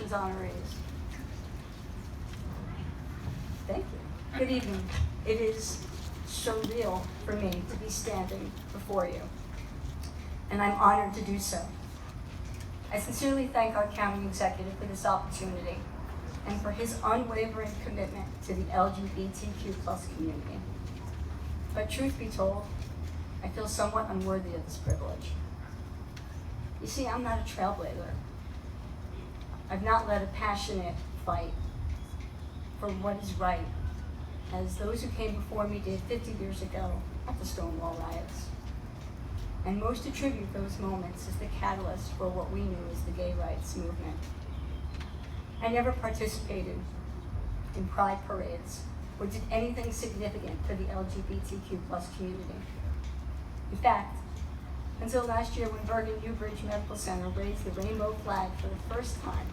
Congratulations, honorees. Thank you. Good evening. It is surreal for me to be standing before you, and I'm honored to do so. I sincerely thank our county executive for this opportunity and for his unwavering commitment to the LGBTQ+ community. But truth be told, I feel somewhat unworthy of this privilege. You see, I'm not a trailblazer. I've not led a passionate fight for what is right, as those who came before me did 50 years ago at the Stonewall Riots. And most attribute those moments as the catalyst for what we knew as the gay rights movement. I never participated in pride parades or did anything significant for the LGBTQ+ community. In fact, until last year when Bergen New Bridge Medical Center raised the rainbow flag for the first time,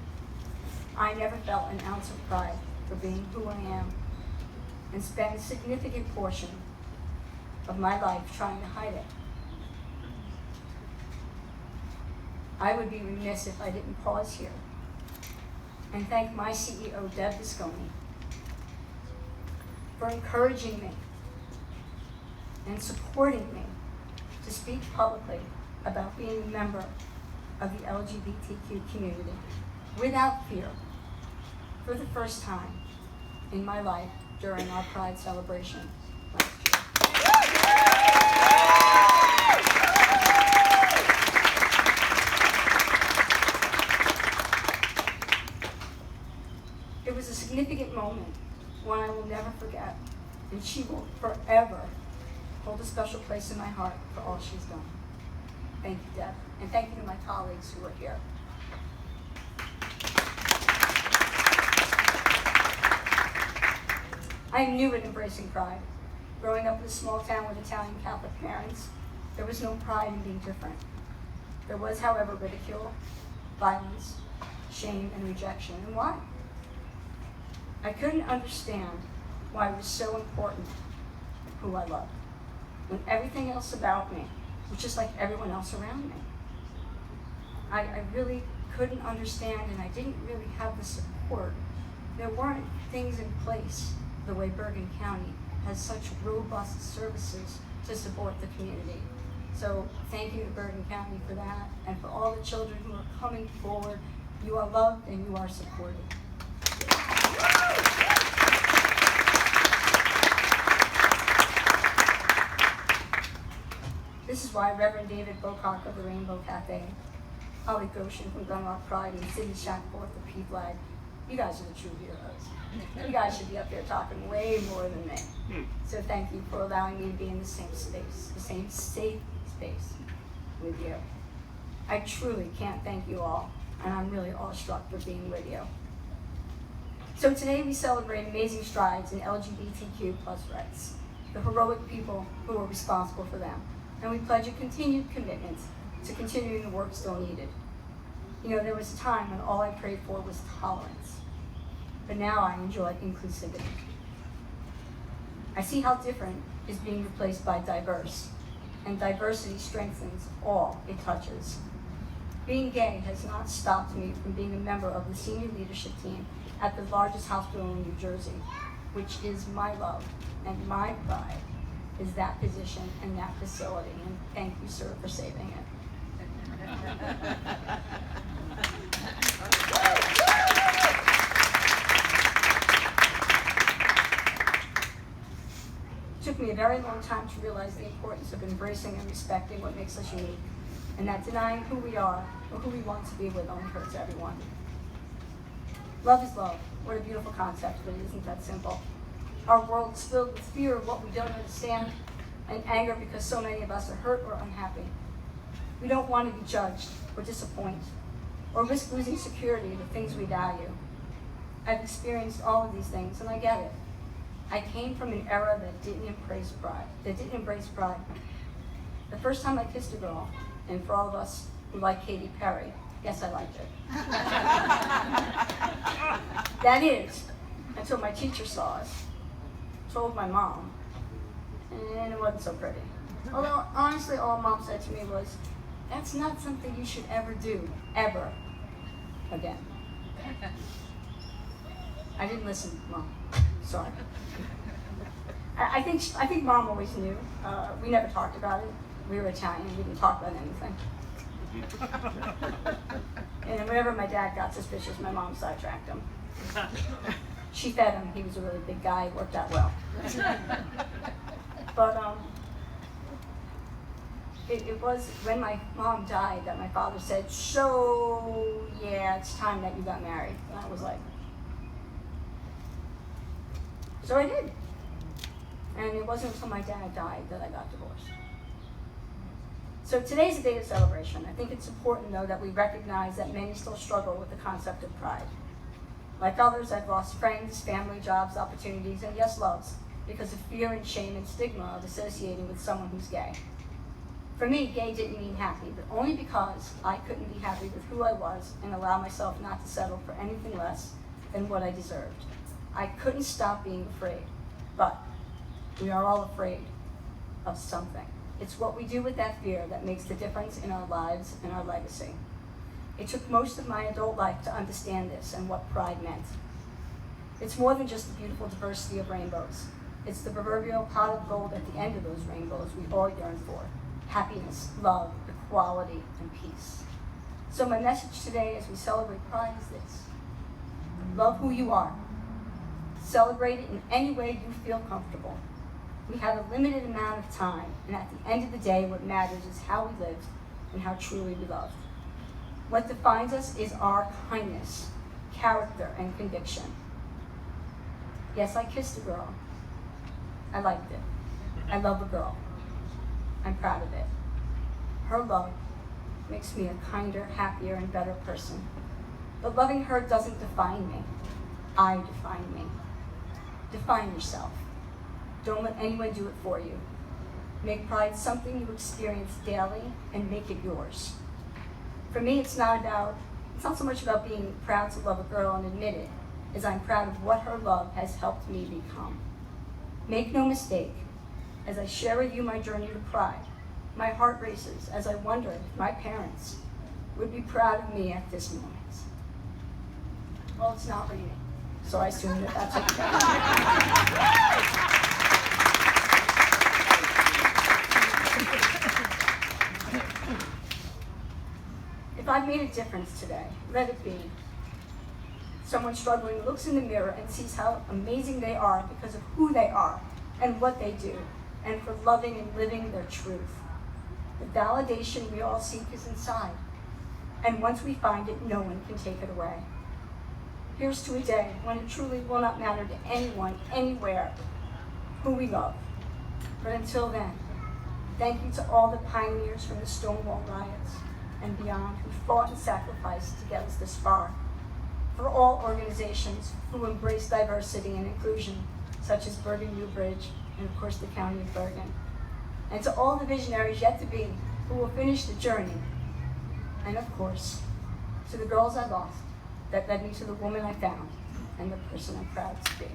I never felt an ounce of pride for being who I am and spent a significant portion of my life trying to hide it. I would be remiss if I didn't pause here and thank my CEO, Deb Visconti, for encouraging me and supporting me to speak publicly about being a member of the LGBTQ community without fear for the first time in my life during our Pride celebration last year. It was a significant moment, one I will never forget, and she will forever hold a special place in my heart for all she's done. Thank you, Deb, and thank you to my colleagues who are here. I am new at embracing pride. Growing up in a small town with Italian Catholic parents, there was no pride in being different. There was, however, ridicule, violence, shame, and rejection. And why? I couldn't understand why it was so important who I loved, when everything else about me was just like everyone else around me. I really couldn't understand, and I didn't really have the support. There weren't things in place the way Bergen County has such robust services to support the community. So thank you to Bergen County for that, and for all the children who are coming forward. You are loved and you are supported. This is why Reverend David Bocock of the Rainbow Cafe, Holly Goshen from Gunrock Pride, and Cindy Shackforth of P Flag, you guys are the true heroes. You guys should be up there talking way more than me. So thank you for allowing me to be in the same space, the same safe space with you. I truly can't thank you all, and I'm really awestruck for being with you. So today we celebrate amazing strides in LGBTQ+ rights, the heroic people who are responsible for them, and we pledge a continued commitment to continuing the work still needed. You know, there was a time when all I prayed for was tolerance, but now I enjoy inclusivity. I see how different is being replaced by diverse, and diversity strengthens all it touches. Being gay has not stopped me from being a member of the senior leadership team at the largest hospital in New Jersey, which is my love and my pride, is that position and that facility. And thank you, sir, for saving it. It took me a very long time to realize the importance of embracing and respecting what makes us unique, and that denying who we are or who we want to be with only hurts everyone. Love is love. What a beautiful concept, but it isn't that simple. Our world is filled with fear of what we don't understand and anger because so many of us are hurt or unhappy. We don't want to be judged or disappointed or risk losing security of the things we value. I've experienced all of these things, and I get it. I came from an era that didn't embrace pride. The first time I kissed a girl, and for all of us who like Katy Perry, yes, I liked it. That is, until my teacher saw us, told my mom, and it wasn't so pretty. Although, honestly, all Mom said to me was, that's not something you should ever do, ever again. I didn't listen, Mom. Sorry. I think Mom always knew. We never talked about it. We were Italian. We didn't talk about anything. And then whenever my dad got suspicious, my mom sidetracked him. She fed him. He was a really big guy. It worked out well. But it was when my mom died that my father said, "So, yeah, it's time that you got married." And I was like, so I did. And it wasn't until my dad died that I got divorced. So today's a day of celebration. I think it's important, though, that we recognize that many still struggle with the concept of pride. Like others, I've lost friends, family, jobs, opportunities, and yes, loves, because of fear and shame and stigma of associating with someone who's gay. For me, gay didn't mean happy, but only because I couldn't be happy with who I was and allow myself not to settle for anything less than what I deserved. I couldn't stop being afraid, but we are all afraid of something. It's what we do with that fear that makes the difference in our lives and our legacy. It took most of my adult life to understand this and what pride meant. It's more than just the beautiful diversity of rainbows. It's the proverbial pot of gold at the end of those rainbows we all yearn for: happiness, love, equality, and peace. So my message today as we celebrate pride is this: love who you are. Celebrate it in any way you feel comfortable. We have a limited amount of time, and at the end of the day, what matters is how we lived and how truly we loved. What defines us is our kindness, character, and conviction. Yes, I kissed a girl. I liked it. I love a girl. I'm proud of it. Her love makes me a kinder, happier, and better person. But loving her doesn't define me. I define me. Define yourself. Don't let anyone do it for you. Make pride something you experience daily and make it yours. For me, it's not so much about being proud to love a girl and admit it, as I'm proud of what her love has helped me become. Make no mistake, as I share with you my journey to pride, my heart races as I wonder if my parents would be proud of me at this moment. Well, it's not raining, so I assume that that's okay. If I've made a difference today, let it be someone struggling looks in the mirror and sees how amazing they are because of who they are and what they do, and for loving and living their truth. The validation we all seek is inside, and once we find it, no one can take it away. Here's to a day when it truly will not matter to anyone, anywhere, who we love. But until then, thank you to all the pioneers from the Stonewall Riots and beyond who fought and sacrificed to get us this far. For all organizations who embrace diversity and inclusion, such as Bergen New Bridge and of course the County of Bergen. And to all the visionaries yet to be who will finish the journey. And of course, to the girls I lost that led me to the woman I found and the person I'm proud to be.